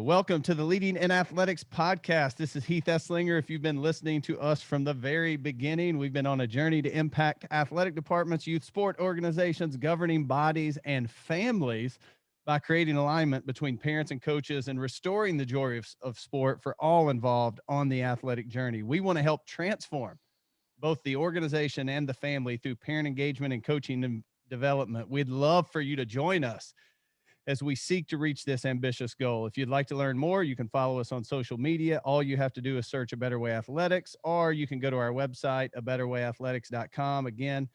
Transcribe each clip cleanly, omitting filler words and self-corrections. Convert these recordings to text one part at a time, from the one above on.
Welcome to the Leading in Athletics podcast. This is Heath Esslinger. If you've been listening to us from the very beginning, we've been on a journey to impact athletic departments, youth sport organizations, governing bodies, and families by creating alignment between parents and coaches and restoring the joy of sport for all involved on the athletic journey. We want to help transform both the organization and the family through parent engagement and coaching and development. We'd love for you to join us as we seek to reach this ambitious goal. If you'd like to learn more, you can follow us on social media. All you have to do is search A Better Way Athletics, or you can go to our website, abetterwayathletics.com. Again,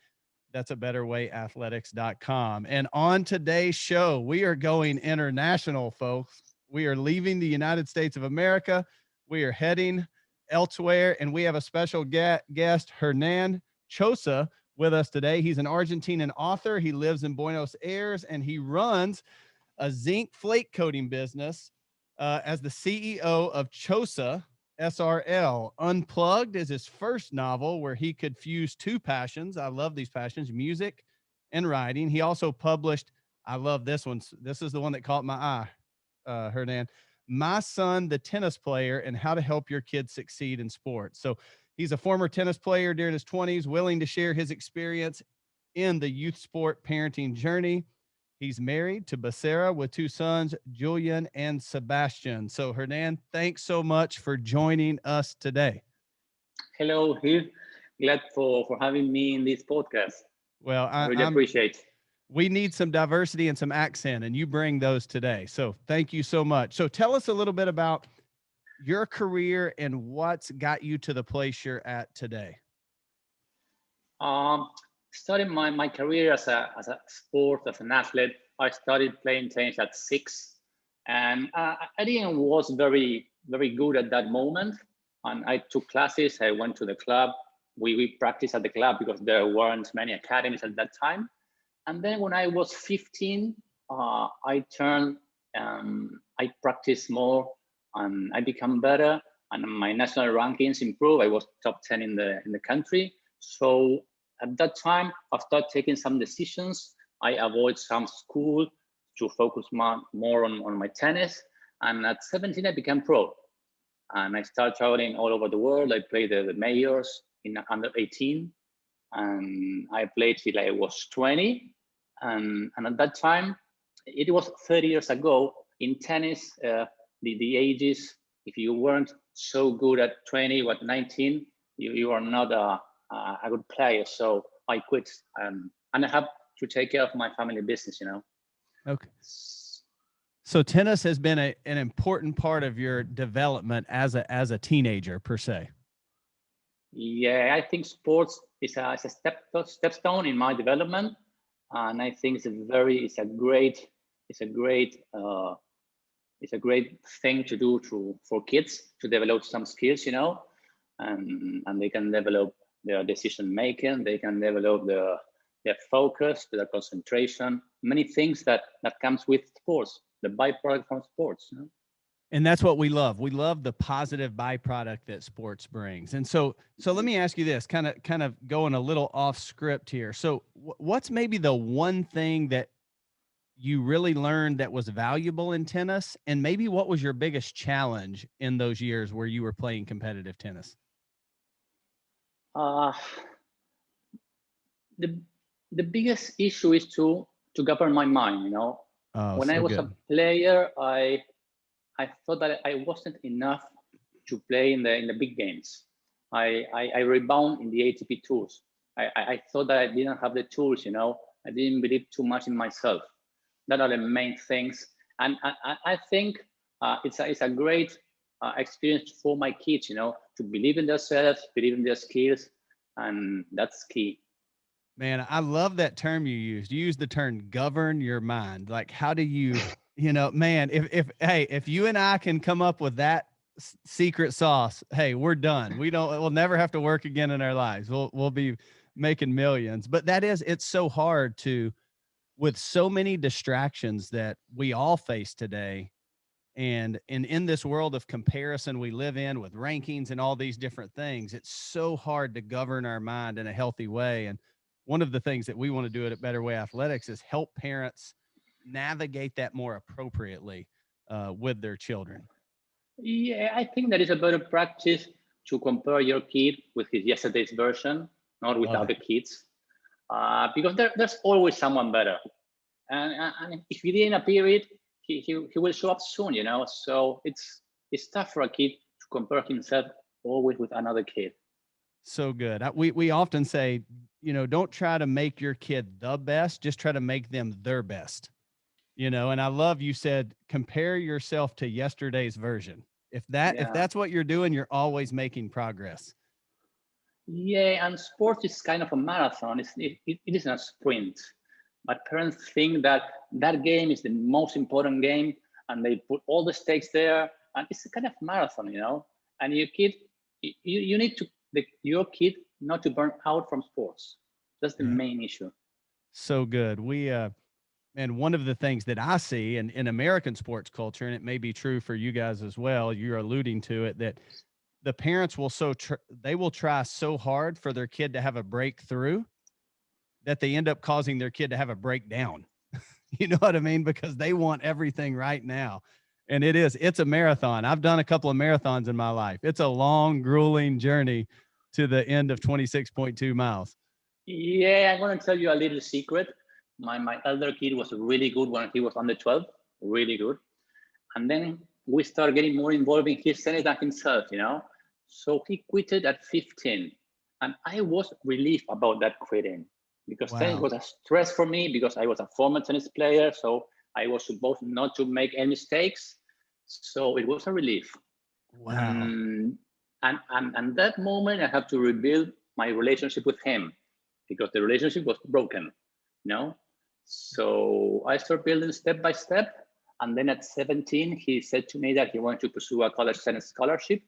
that's abetterwayathletics.com. And on today's show, we are going international, folks. We are leaving the United States of America. We are heading elsewhere, and we have a special guest, Hernan Chousa, with us today. He's an Argentinian author. He lives in Buenos Aires, and he runs a zinc flake coating business as the CEO of Chousa SRL. Unplugged is his first novel where he could fuse two passions. I love these passions, music and writing. He also published, I love this one. This is the one that caught my eye, Hernan. My Son, the Tennis Player, and How to Help Your Kids Succeed in Sports. So he's a former tennis player during his 20s, willing to share his experience in the youth sport parenting journey. He's married to Becerra with two sons, Julian and Sebastian. So, Hernan, thanks so much for joining us today. Hello, Heath. Glad for having me in this podcast. Well, I really appreciate it. We need some diversity and some accent, and you bring those today. So thank you so much. So tell us a little bit about your career and what's got you to the place you're at today. Starting my career as an athlete, I started playing tennis at 6, and I didn't was very good at that moment. And I took classes. I went to the club. We practiced at the club because there weren't many academies at that time. And then when I was 15, I turned. I practiced more, and I became better. And my national rankings improved. I was top 10 in the country. So at that time, I started taking some decisions. I avoid some school to focus more on my tennis. And at 17, I became pro. And I started traveling all over the world. I played the majors in under 18. And I played till I was 20. And at that time, it was 30 years ago. In tennis, the ages, if you weren't so good at 20 or 19, you are not a good player. So I quit, and I have to take care of my family business, Okay. So tennis has been an important part of your development as a teenager, per se. Yeah, I think sports is a stepstone in my development, and I think it's a great thing to do for kids to develop some skills, and they can develop their decision making, they can develop their focus, their concentration, many things that comes with sports, the byproduct from sports. And that's what we love. We love the positive byproduct that sports brings. And so let me ask you this, kind of going a little off script here. So what's maybe the one thing that you really learned that was valuable in tennis? And maybe what was your biggest challenge in those years where you were playing competitive tennis? The biggest issue is to govern my mind. When I was a player, I thought that I wasn't enough to play in the big games. I rebound in the ATP tours. I thought that I didn't have the tools. I didn't believe too much in myself. That are the main things, and I think it's a great experience for my kids. To believe in themselves, believe in their skills, and that's key. Man, I love that term you used. You used the term govern your mind. Like, how do you, man, if you and I can come up with that secret sauce, hey, we're done. We'll never have to work again in our lives. We'll be making millions. But it's so hard with so many distractions that we all face today. And in this world of comparison we live in with rankings and all these different things, it's so hard to govern our mind in a healthy way. And one of the things that we want to do at Better Way Athletics is help parents navigate that more appropriately. with their children? Yeah, I think that is a better practice to compare your kid with his yesterday's version, not with Love other it. kids, because there's always someone better. And if he didn't appear it, he will show up soon, you know. So it's tough for a kid to compare himself always with another kid. So good. We often say, don't try to make your kid the best, just try to make them their best. And I love you said compare yourself to yesterday's version. If Yeah. that's what you're doing, you're always making progress. Yeah, and sports is kind of a marathon. It isn't a sprint. But parents think that that game is the most important game, and they put all the stakes there, and it's a kind of marathon, you know. And your kid, you need your kid not to burn out from sports. That's the Yeah. main issue. So good. And one of the things that I see in American sports culture, and it may be true for you guys as well, you're alluding to it, that the parents will they will try so hard for their kid to have a breakthrough that they end up causing their kid to have a breakdown. You know what I mean? Because they want everything right now. And it's a marathon. I've done a couple of marathons in my life. It's a long, grueling journey to the end of 26.2 miles. Yeah, I'm gonna tell you a little secret. My elder kid was really good when he was under 12, really good. And then we started getting more involved in his tennis than himself, you know. So he quitted at 15. And I was relieved about that quitting because tennis Wow. was a stress for me because I was a former tennis player. So I was supposed not to make any mistakes. So it was a relief. Wow. And, and that moment, I have to rebuild my relationship with him because the relationship was broken, you know. So I started building step by step. And then at 17, he said to me that he wanted to pursue a college tennis scholarship.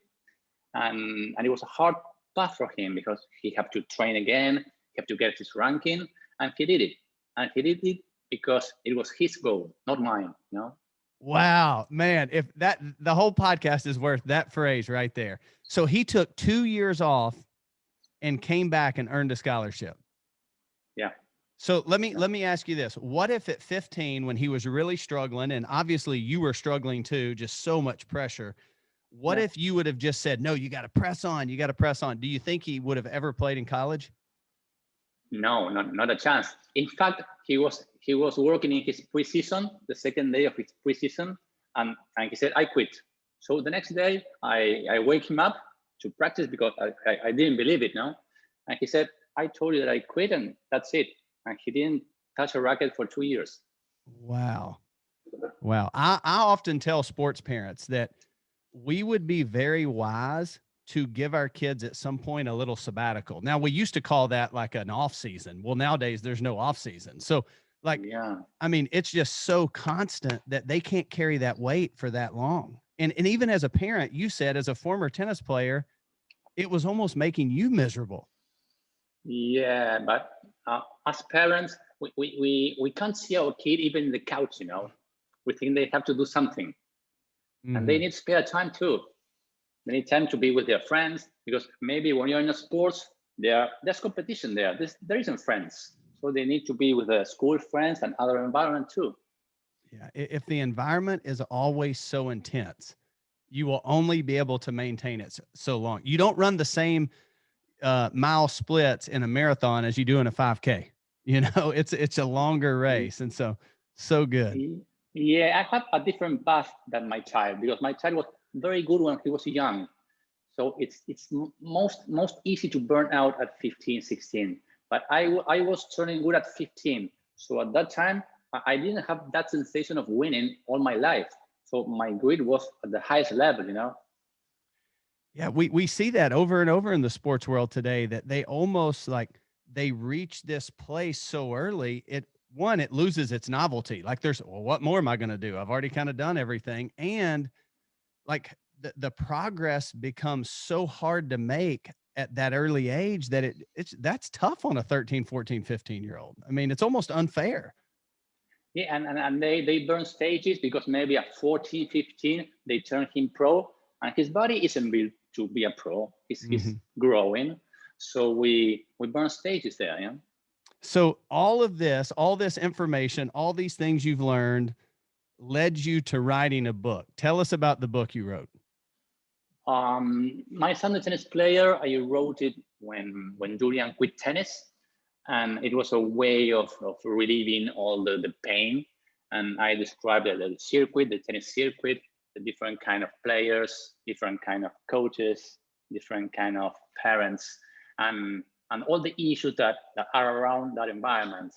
And it was a hard path for him because he had to train again, he had to get his ranking, and he did it. And he did it because it was his goal, not mine, you know? Wow, man, if that the whole podcast is worth that phrase right there. So he took 2 years off and came back and earned a scholarship. Yeah. So let me ask you this. What if at 15 when he was really struggling and obviously you were struggling too, just so much pressure. What Yeah. if you would have just said, "No, you got to press on. You got to press on." Do you think he would have ever played in college? No, not a chance. In fact, he was working in his preseason, the second day of his preseason, and he said, I quit. So the next day, I wake him up to practice because I didn't believe it, no? And he said, I told you that I quit and that's it. And he didn't touch a racket for 2 years. Wow. Wow. I often tell sports parents that we would be very wise to give our kids at some point a little sabbatical. Now, we used to call that like an off season. Well, nowadays there's no off season. So, like, Yeah. I mean, it's just so constant that they can't carry that weight for that long. And even as a parent, you said as a former tennis player, it was almost making you miserable. Yeah, but as parents, we can't see our kid even in the couch, you know? We think they have to do something and they Mhm. need spare time too. They need time to be with their friends because maybe when you're in a sports, there's competition there. There isn't friends. So they need to be with their school friends and other environment too. Yeah. If the environment is always so intense, you will only be able to maintain it so long. You don't run the same mile splits in a marathon as you do in a 5K. You know, it's a longer race. And so good. Yeah, I have a different path than my child because my child was very good when he was young. So it's most easy to burn out at 15, 16. But I was turning good at 15. So at that time, I didn't have that sensation of winning all my life. So my grit was at the highest level, you know? Yeah, we see that over and over in the sports world today that they almost like they reach this place so early, it loses its novelty. Like there's, well, what more am I going to do? I've already kind of done everything. And like the progress becomes so hard to make at that early age that that's tough on a 13, 14, 15-year old. I mean, it's almost unfair. Yeah, and they burn stages because maybe at 14, 15, they turn him pro and his body isn't built to be a pro. He's Mhm. growing. So we burn stages there, yeah. So all this information, all these things you've learned, led you to writing a book? Tell us about the book you wrote. My son, the tennis player, I wrote it when Julian quit tennis, and it was a way of relieving all the pain. And I described the circuit, the tennis circuit, the different kind of players, different kind of coaches, different kind of parents, and and all the issues that are around that environment.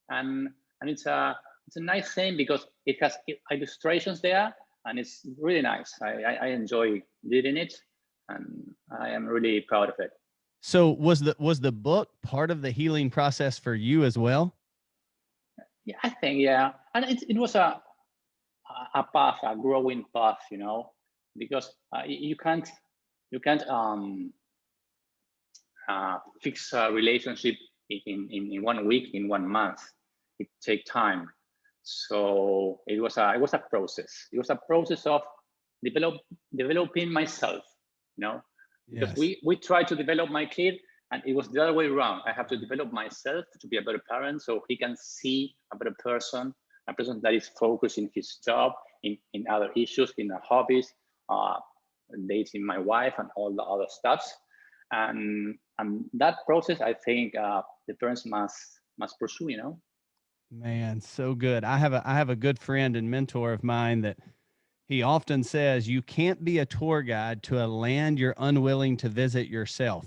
And and it's a nice thing because it has illustrations there, and it's really nice. I enjoy reading it, and I am really proud of it. So was the book part of the healing process for you as well? Yeah, I think yeah, and it was a path, a growing path, because you can't fix a relationship in 1 week, in 1 month. It takes time. So it was a process. It was a process of develop developing myself, because Yes. we try to develop my kid, and it was the other way around. I have to develop myself to be a better parent, so he can see a better person, a person that is focused in his job, in other issues, in the hobbies, uh, dating my wife, and all the other stuffs. And that process, I think, the parents must pursue. Man, so good. I have a good friend and mentor of mine that he often says you can't be a tour guide to a land you're unwilling to visit yourself.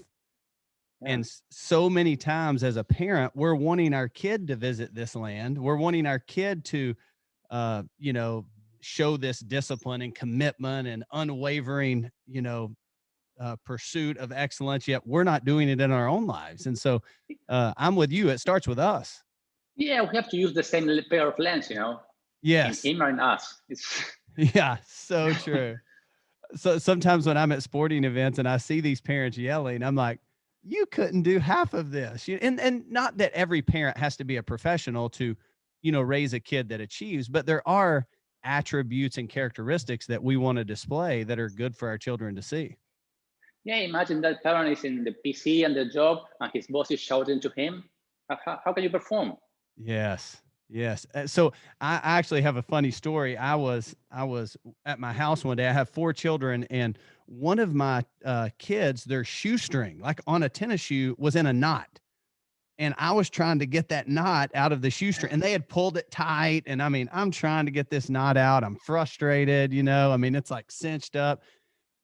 Yeah, And so many times as a parent, we're wanting our kid to visit this land. We're wanting our kid to, uh, you know, show this discipline and commitment and unwavering, pursuit of excellence. Yet we're not doing it in our own lives. And so, I'm with you. It starts with us. yeah, we have to use the same pair of lens, in Yes. him or in us. It's Yeah. So true. So sometimes when I'm at sporting events and I see these parents yelling, I'm like, you couldn't do half of this. And not that every parent has to be a professional to, raise a kid that achieves, but there are attributes and characteristics that we want to display that are good for our children to see. Yeah, imagine that parent is in the PC and the job, and his boss is shouting to him. How can you perform? Yes. Yes. So I actually have a funny story. I was at my house one day. I have four children, and one of my kids, their shoestring, like on a tennis shoe, was in a knot. And I was trying to get that knot out of the shoestring, and they had pulled it tight. And I mean, I'm trying to get this knot out. I'm frustrated, I mean, it's like cinched up.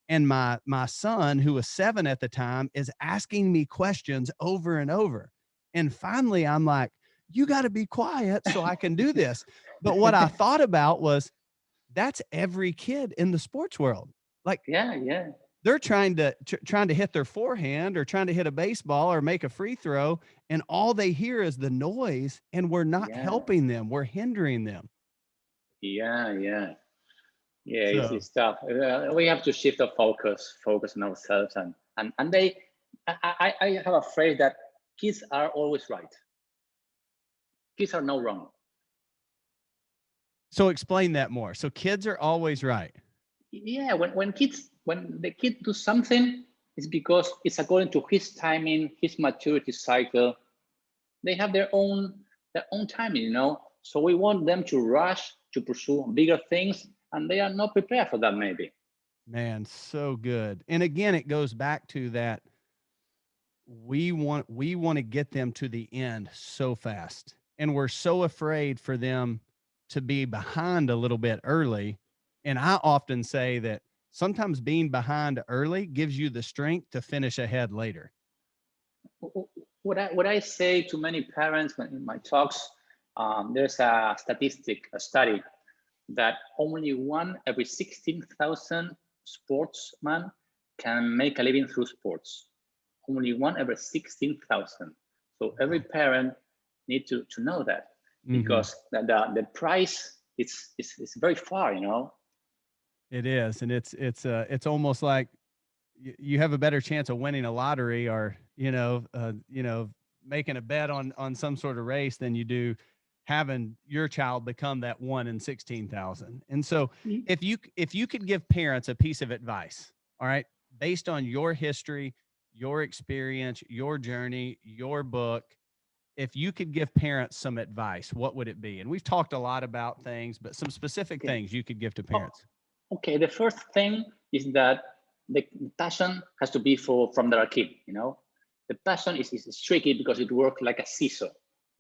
And my son, who was 7 at the time, is asking me questions over and over. And finally, I'm like, you got to be quiet so I can do this. But what I thought about was that's every kid in the sports world. Like, Yeah, yeah, they're trying to hit their forehand or trying to hit a baseball or make a free throw, and all they hear is the noise, and we're not yeah, helping them. We're hindering them. yeah, yeah. Yeah, So, it's tough. We have to shift our focus on ourselves, and I have a phrase that kids are always right. Kids are no wrong. so explain that more. So kids are always right. Yeah, when the kid do something, it's because it's according to his timing, his maturity cycle. They have their own timing, So we want them to rush to pursue bigger things, and they are not prepared for that, maybe. Man, so good. And again, it goes back to that we want to get them to the end so fast. And we're so afraid for them to be behind a little bit early. And I often say that sometimes being behind early gives you the strength to finish ahead later. What I say to many parents in my talks, there's a statistic, a study that only one every 16,000 sportsmen can make a living through sports. Only one every 16,000. So every Wow. parent need to know that, Hmm. because the price is very far. It is, and it's almost like you have a better chance of winning a lottery or making a bet on some sort of race than you do having your child become that 1 in 16,000. And so if you could give parents a piece of advice, all right, based on your history, your experience, your journey, your book, if you could give parents some advice, what would it be? And we've talked a lot about things, but some specific Okay. things you could give to Oh, parents. okay. The first thing is that the passion has to be from their kid. The passion is tricky because it works like a seesaw.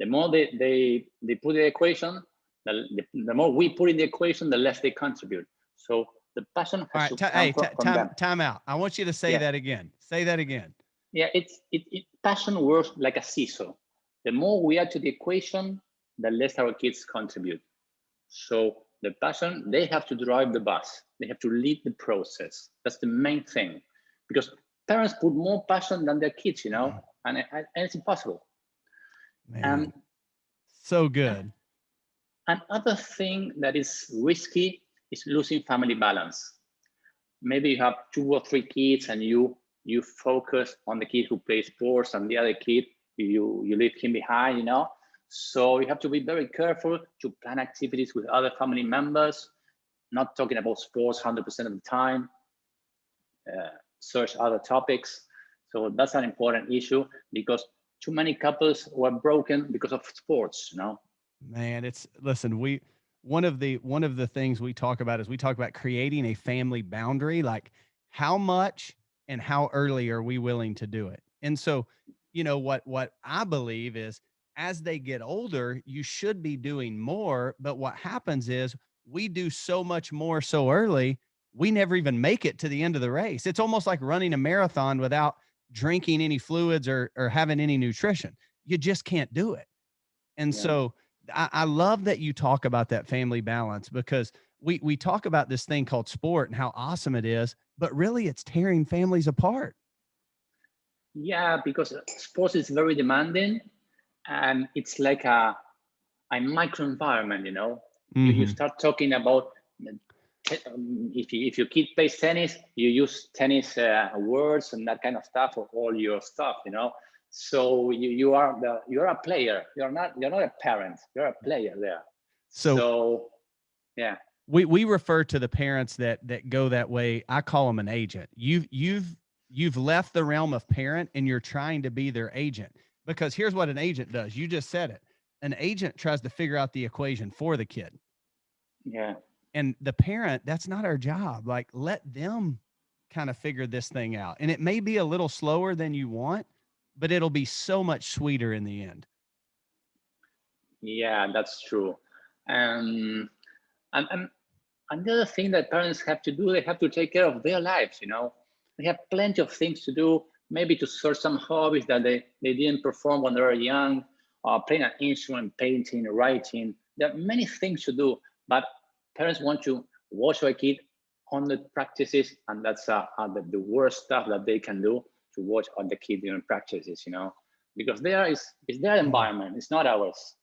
The more they put the equation, the more we put in the equation, the less they contribute. So the passion All has right. to come from them. Time out. I want you to say Yeah. that again. Say that again. Yeah, passion works like a seesaw. The more we add to the equation, the less our kids contribute. So the passion, they have to drive the bus. They have to lead the process. That's the main thing, because parents put more passion than their kids, and it's impossible. Man, And so good. another thing that is risky is losing family balance. Maybe you have 2 or 3 kids and you focus on the kid who plays sports, and the other kid you leave him behind. So you have to be very careful to plan activities with other family members, not talking about sports 100% of the time, search other topics. So that's an important issue, because too many couples were broken because of sports. Man, listen, one of the things we talk about is we talk about creating a family boundary, like how much and how early are we willing to do it? And so, what I believe is as they get older, you should be doing more, but what happens is we do so much more so early, we never even make it to the end of the race. It's almost like running a marathon without drinking any fluids or having any nutrition. You just can't do it. And Yeah. so I love that you talk about that family balance, because we talk about this thing called sport and how awesome it is, but really it's tearing families apart. Yeah, because sports is very demanding, and it's like a microenvironment. You Mm-hmm. start talking about if your kid plays tennis, you use tennis words and that kind of stuff for all your stuff. So you're a player. You're not a parent. You're a player there. So So yeah. we refer to the parents that go that way. I call them an agent. You've left the realm of parent and you're trying to be their agent, because here's what an agent does. You just said it. An agent tries to figure out the equation for the kid. Yeah. And the parent, that's not our job. Like, let them kind of figure this thing out. And it may be a little slower than you want, but it'll be so much sweeter in the end. Yeah, that's true. Um, and the other thing that parents have to do, they have to take care of their lives. They have plenty of things to do, maybe to search some hobbies that they didn't perform when they were young, playing an instrument, painting, writing. There are many things to do, but parents want to watch their kid on the practices, and that's the worst stuff that they can do, to watch on the kid during practices, because it's their environment, it's not ours.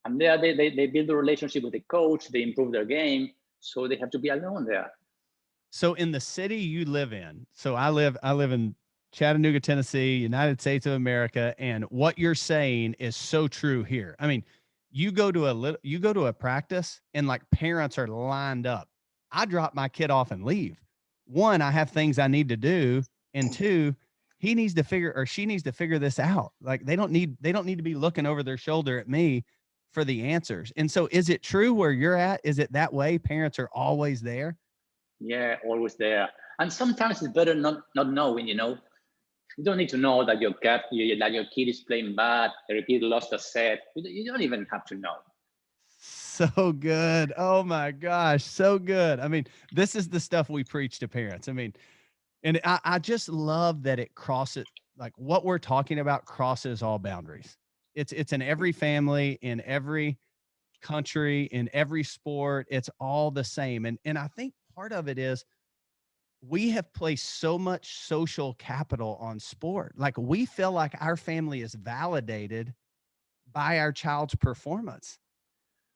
And there they build a relationship with the coach, they improve their game, so they have to be alone there. So in the city you live in, so I live in Chattanooga, Tennessee, United States of America, and what you're saying is so true here. I mean, you go to a practice and like parents are lined up. I drop my kid off and leave. One, I have things I need to do, and two, he needs to figure or she needs to figure this out. Like they don't need to be looking over their shoulder at me for the answers. And so is it true where you're at? Is it that way? Parents are always there? Yeah, always there. And sometimes it's better not knowing. You don't need to know that that your kid is playing bad, that your kid lost a set. You don't even have to know. So good. Oh my gosh, so good. I mean, this is the stuff we preach to parents. I mean, and I just love that it crosses, like what we're talking about crosses all boundaries. It's in every family, in every country, in every sport. It's all the same. And I think part of it is we have placed so much social capital on sport. Like we feel like our family is validated by our child's performance.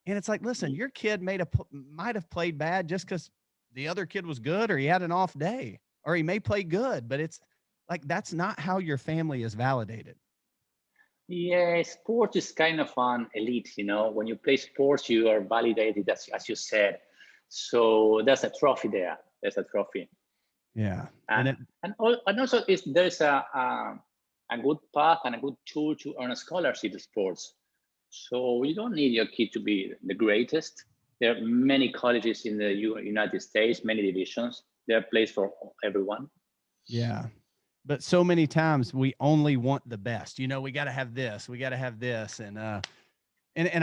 And it's like, listen, your kid might have played bad just because the other kid was good or he had an off day, or he may play good, but it's like that's not how your family is validated. Yeah, sport is kind of an elite. When you play sports, you are validated, as you said. So there's a trophy there. There's a trophy. Yeah. And also there's a a good path and a good tool to earn a scholarship in sports. So you don't need your kid to be the greatest. There are many colleges in the United States, many divisions. There are places for everyone. Yeah. But so many times we only want the best. You know, we got to have this, we got to have this. And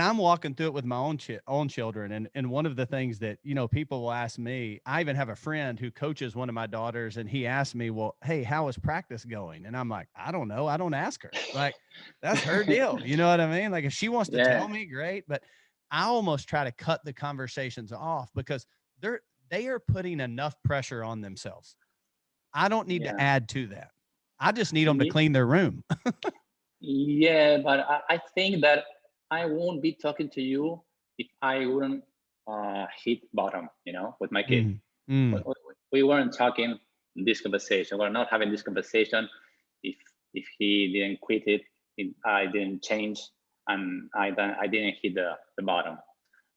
I'm walking through it with my own children. And one of the things that, you know, people will ask me, I even have a friend who coaches one of my daughters, and he asked me, well, hey, how is practice going? And I'm like, I don't know. I don't ask her. Like, that's her deal. You know what I mean? Like, if she wants to tell Yeah, me, great. But I almost try to cut the conversations off because they are putting enough pressure on themselves. I don't need to yeah. add to that. I just need them to Ye- clean their room. Yeah, but I think that I won't be talking to you if I wouldn't hit bottom, with my kid. Mm, mm, We weren't talking this conversation. We're not having this conversation if he didn't quit it, if I didn't change, and I didn't hit the bottom.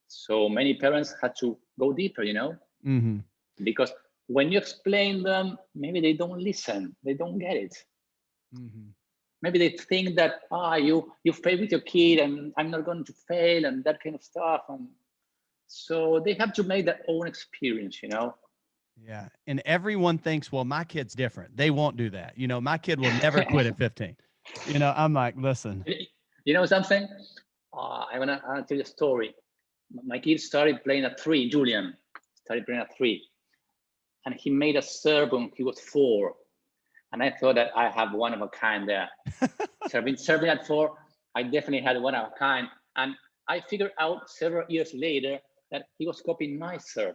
So many parents had to go deeper, mm-hmm, because when you explain them, maybe they don't listen, they don't get it. mm-hmm. Maybe they think that you fail with your kid and I'm not going to fail and that kind of stuff. And so they have to make their own experience. Yeah. And everyone thinks, well, my kid's different. They won't do that. You know, my kid will never quit at 15. You know, I'm like, listen. You know something? I wanna tell you a story. My kid started playing at 3. Julian started playing at 3, and he made a serve when he was 4. And I thought that I have one of a kind there. serving at 4, I definitely had one of a kind. And I figured out several years later that he was copying my serve.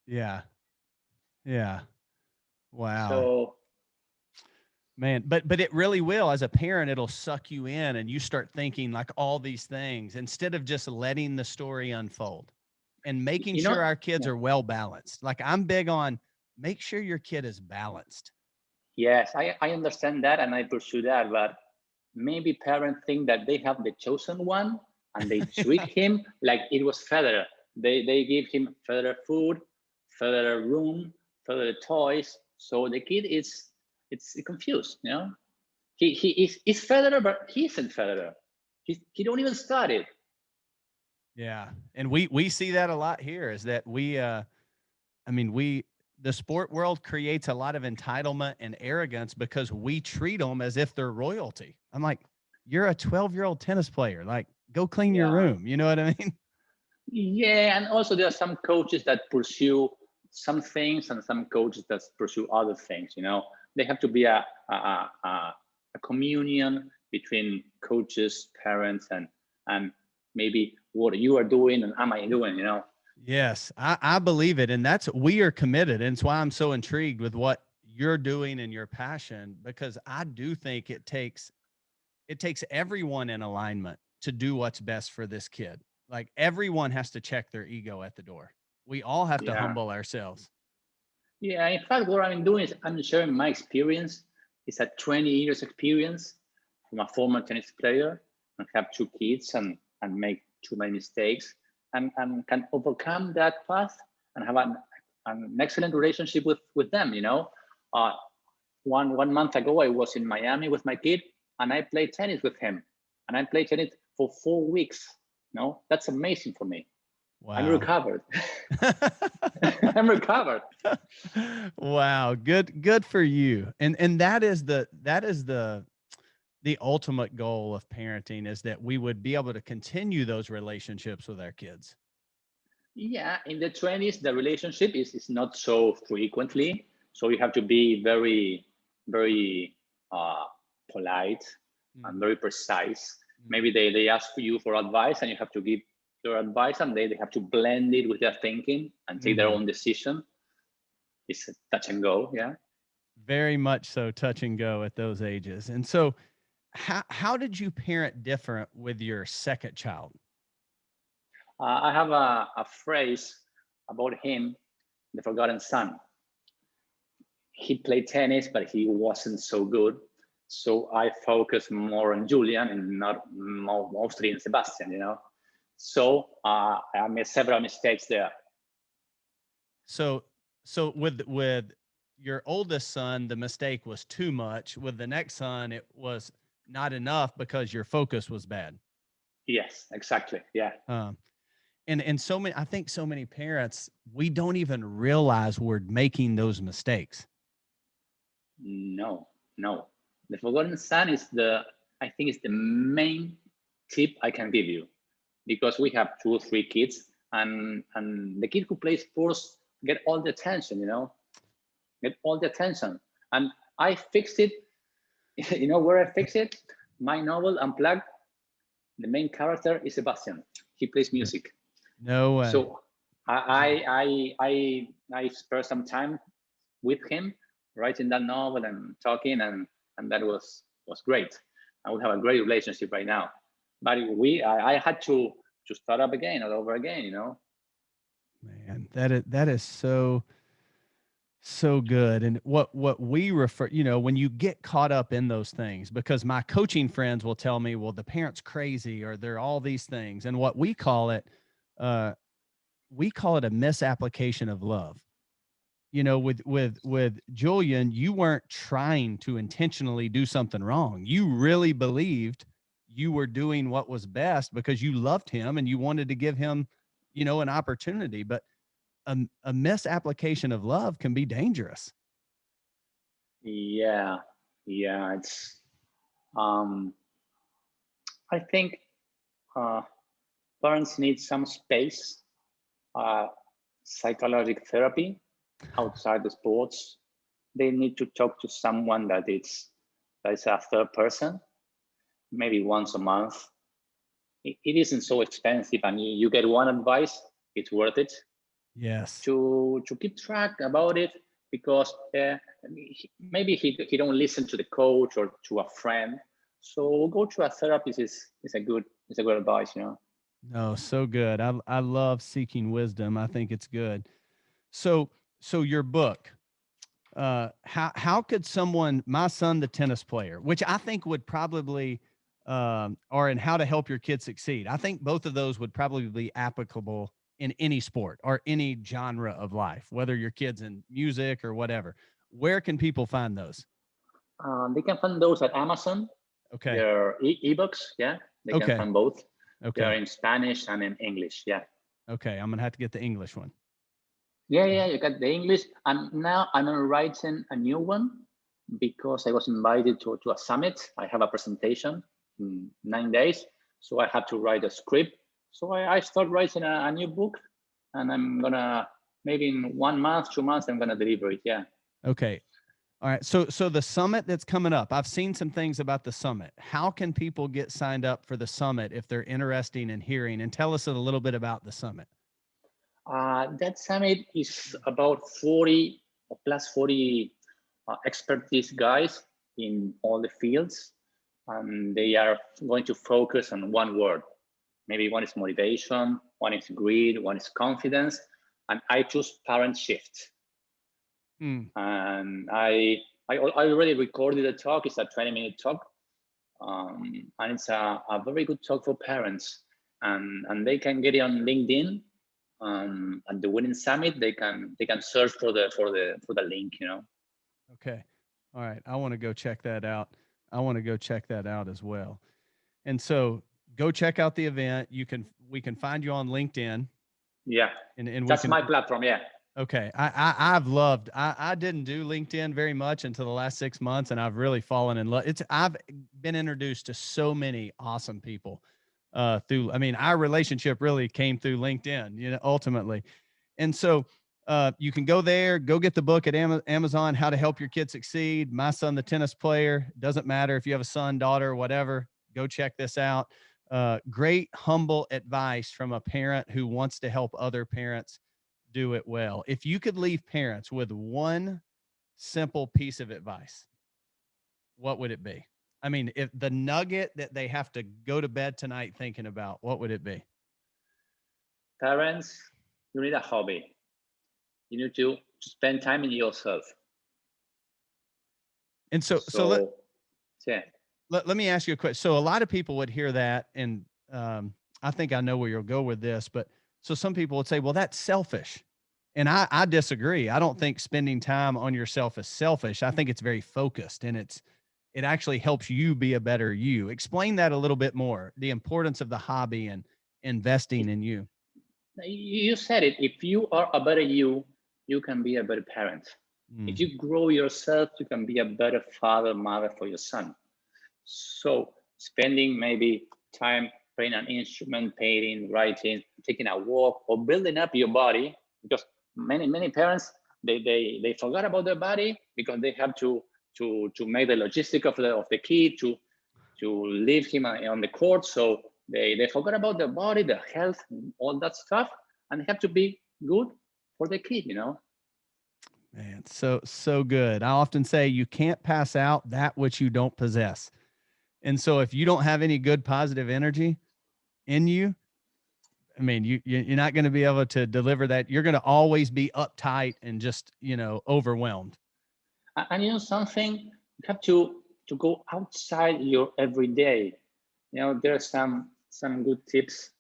Yeah. Yeah. Wow. So Man, but it really will. As a parent, it'll suck you in and you start thinking like all these things instead of just letting the story unfold and making you know, sure our kids yeah. are well balanced. Like I'm big on make sure your kid is balanced. Yes, I understand that and I pursue that, but maybe parents think that they have the chosen one and they treat him like it was Federer. They give him Federer food, Federer room, Federer toys. So the kid it's confused. He's Federer, but he isn't Federer. He don't even start it. Yeah. And we see that a lot here is that I mean, the sport world creates a lot of entitlement and arrogance because we treat them as if they're royalty. I'm like, you're a 12-year-old tennis player. Like, go clean your Yeah. room. You know what I mean? Yeah, and also there are some coaches that pursue some things and some coaches that pursue other things. They have to be a communion between coaches, parents, and maybe what you are doing and am I doing. Yes, I believe it. And we are committed. And it's why I'm so intrigued with what you're doing and your passion, because I do think it takes everyone in alignment to do what's best for this kid. Like everyone has to check their ego at the door. We all have to Yeah. humble ourselves. Yeah, in fact, what I'm doing is I'm sharing my experience. It's a 20 years experience from a former tennis player and have 2 kids and make too many mistakes and can overcome that path and have an excellent relationship with them. Uh, one month ago, I was in Miami with my kid and I played tennis with him and I played tennis for 4 weeks. That's amazing for me. I'm Wow. recovered. I'm recovered. Wow, good for you. And that is the ultimate goal of parenting is that we would be able to continue those relationships with our kids. Yeah, in the 20s, the relationship is not so frequently. So you have to be very, very uh, polite and very precise. Maybe they ask you for advice and you have to give your advice and they have to blend it with their thinking and take their Mhm. own decision. It's a touch and go, yeah. Very much so touch and go at those ages. And so how did you parent different with your second child? I have a phrase about him, the forgotten son. He played tennis, but he wasn't so good. So I focused more on Julian and not mostly in Sebastian. So I made several mistakes there. So with your oldest son, the mistake was too much. With the next son, it was not enough because your focus was bad. Yes, exactly. Yeah. Um, and so many, I think so many parents, we don't even realize we're making those mistakes. No, no. The forgotten son is I think it's the main tip I can give you, because we have 2 or 3 kids, and the kid who plays sports get all the attention, get all the attention. And I fixed it. You know where I fixed it? My novel Unplugged, the main character is Sebastian. He plays music. No way. So I spent some time with him writing that novel and talking, and that was great. And we have a great relationship right now. But I had to start up again all over again. Man, that is so good. And what we refer, when you get caught up in those things, because my coaching friends will tell me, well, the parent's crazy or they're all these things. And what uh we call it a misapplication of love. With Julian, you weren't trying to intentionally do something wrong. You really believed you were doing what was best because you loved him and you wanted to give him, an opportunity. But a misapplication of love can be dangerous. Yeah, it's I think parents need some space, uh, psychological therapy outside the sports. They need to talk to someone that is a third person, maybe once a month. It isn't so expensive, and you get one advice. It's worth it Yes. to keep track about it, because maybe he don't listen to the coach or to a friend. So go to a therapist is a good advice. No, so good. I love seeking wisdom. I think it's good. So your book, how could someone, my son, the tennis player, which I think would probably, or in how to help your kids succeed. I think both of those would probably be applicable in any sport or any genre of life, whether your kid's in music or whatever. Where can people find those? They can find those at Amazon. Okay. They're ebooks. Yeah, they can Okay. find both. They're Okay. in Spanish and in English. Yeah. Okay. I'm gonna have to get the English one. Yeah, you got the English. And now I'm writing a new one because I was invited to a summit. I have a presentation in 9 days. So I have to write a script. So I start writing a new book, and I'm gonna, maybe in 1 month, 2 months, I'm gonna deliver it. Yeah. Okay. All right. So the summit that's coming up, I've seen some things about the summit. How can people get signed up for the summit if they're interested in hearing? And tell us a little bit about the summit. That summit is about 40 or plus 40 expertise guys in all the fields, and they are going to focus on one word. Maybe one is motivation, one is greed, one is confidence, and I choose parent shift. And I already recorded a talk. It's a 20-minute talk, and it's a very good talk for parents, and they can get it on LinkedIn. At the Winning Summit, they can search for the link. Okay. All right. I want to go check that out. As well. And so go check out the event. We can find you on LinkedIn. Yeah. And that's my platform. Yeah. Okay. I didn't do LinkedIn very much until the last 6 months, and I've really fallen in love. I've been introduced to so many awesome people our relationship really came through LinkedIn, ultimately. And so you can go there, go get the book at Amazon, How to Help Your Kids Succeed. My son, the tennis player. Doesn't matter if you have a son, daughter, whatever, go check this out. Great, humble advice from a parent who wants to help other parents do it well. If you could leave parents with one simple piece of advice, what would it be? I mean, if the nugget that they have to go to bed tonight thinking about, what would it be? Parents, you need a hobby. You need to spend time in yourself. And so let me ask you a question. So a lot of people would hear that, and I think I know where you'll go with this, but so some people would say, well, that's selfish. And I disagree. I don't think spending time on yourself is selfish. I think it's very focused, and it actually helps you be a better you. Explain that a little bit more, the importance of the hobby and investing in you. You said it. If you are a better you, you can be a better parent. If Mm, you grow yourself, you can be a better father, mother for your son. So spending maybe time playing an instrument, painting, writing, taking a walk, or building up your body, because many parents they forgot about their body because they have to make the logistic of the kid to leave him on the court. So they forgot about their body, their health, all that stuff, and they have to be good for the kid, you know. man, so good. I often say you can't pass out that which you don't possess. And so if you don't have any good positive energy in you, I mean, you're not going to be able to deliver that. You're going to always be uptight and just, overwhelmed. And you know something, you have to go outside your everyday. You know, there are some good tips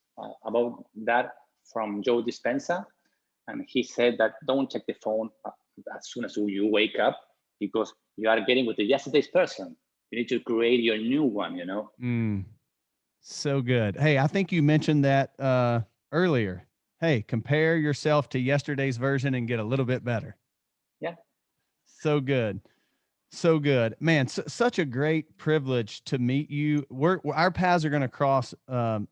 about that from Joe Dispenza, and he said that don't check the phone as soon as you wake up because you are getting with the yesterday's person. You need to create your new one. You know. Mm, so good. Hey, I think you mentioned that earlier. Hey, compare yourself to yesterday's version and get a little bit better. Yeah. So good. So good, man. Such a great privilege to meet you. Our paths are going to cross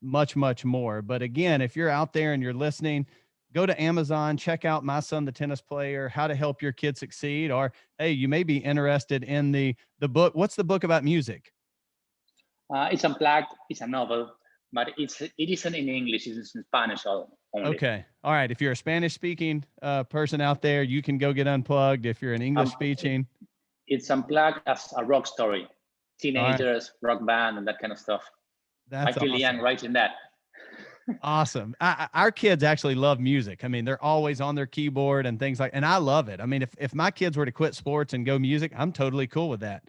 much more. But again, if you're out there and you're listening, go to Amazon, check out My Son the Tennis Player, How to Help Your Kid Succeed. Or hey, you may be interested in the book. What's the book about music? It's unplugged. It's a novel, but it isn't in English. It's in Spanish only. Okay, all right. If you're a Spanish speaking person out there, you can go get Unplugged. If you're an English Um, speaking, it's unplugged as a rock story, all right, teenagers, rock band, and that kind of stuff. I that's feel young awesome. writing that. Awesome. Our kids actually love music. I mean, they're always on their keyboard and things like, and I love it. I mean, if my kids were to quit sports and go music, I'm totally cool with that.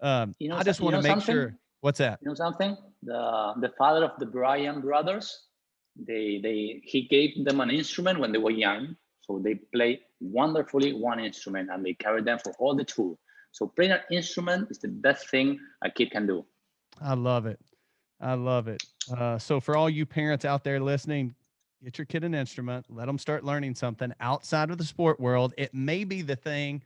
I just You want to know make something? sure. What's that? You know something? The father of the Bryan brothers, he gave them an instrument when they were young, so they play wonderfully one instrument and they carry them for all the tour. So playing an instrument is the best thing a kid can do. I love it. I love it. So for all you parents out there listening, get your kid an instrument, let them start learning something outside of the sport world. It may be the thing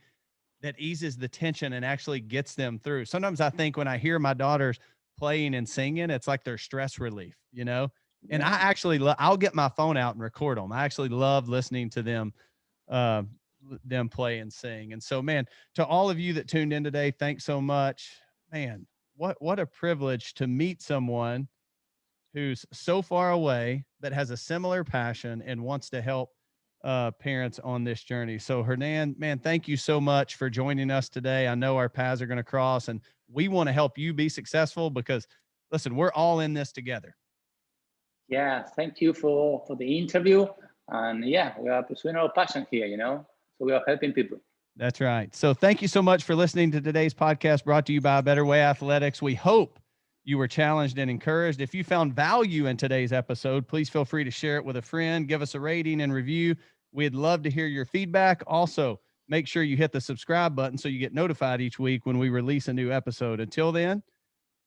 that eases the tension and actually gets them through. Sometimes I think when I hear my daughters playing and singing, it's like their stress relief. And I Yeah. actually, I'll get my phone out and record them. I actually love listening to uh, them play and sing. And so, man, to all of you that tuned in today, thanks so much, man. What a privilege to meet someone who's so far away but has a similar passion and wants to help parents on this journey. So, Hernan, man, thank you so much for joining us today. I know our paths are going to cross, and we want to help you be successful because, listen, we're all in this together. Yeah, thank you for the interview. And yeah, we are pursuing our passion here, you know. So we are helping people. That's right. So, thank you so much for listening to today's podcast brought to you by Better Way Athletics. We hope you were challenged and encouraged. If you found value in today's episode, please feel free to share it with a friend, give us a rating and review. We'd love to hear your feedback. Also, make sure you hit the subscribe button so you get notified each week when we release a new episode. Until then,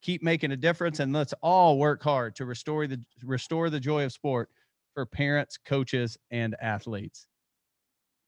keep making a difference and let's all work hard to restore the joy of sport for parents, coaches, and athletes.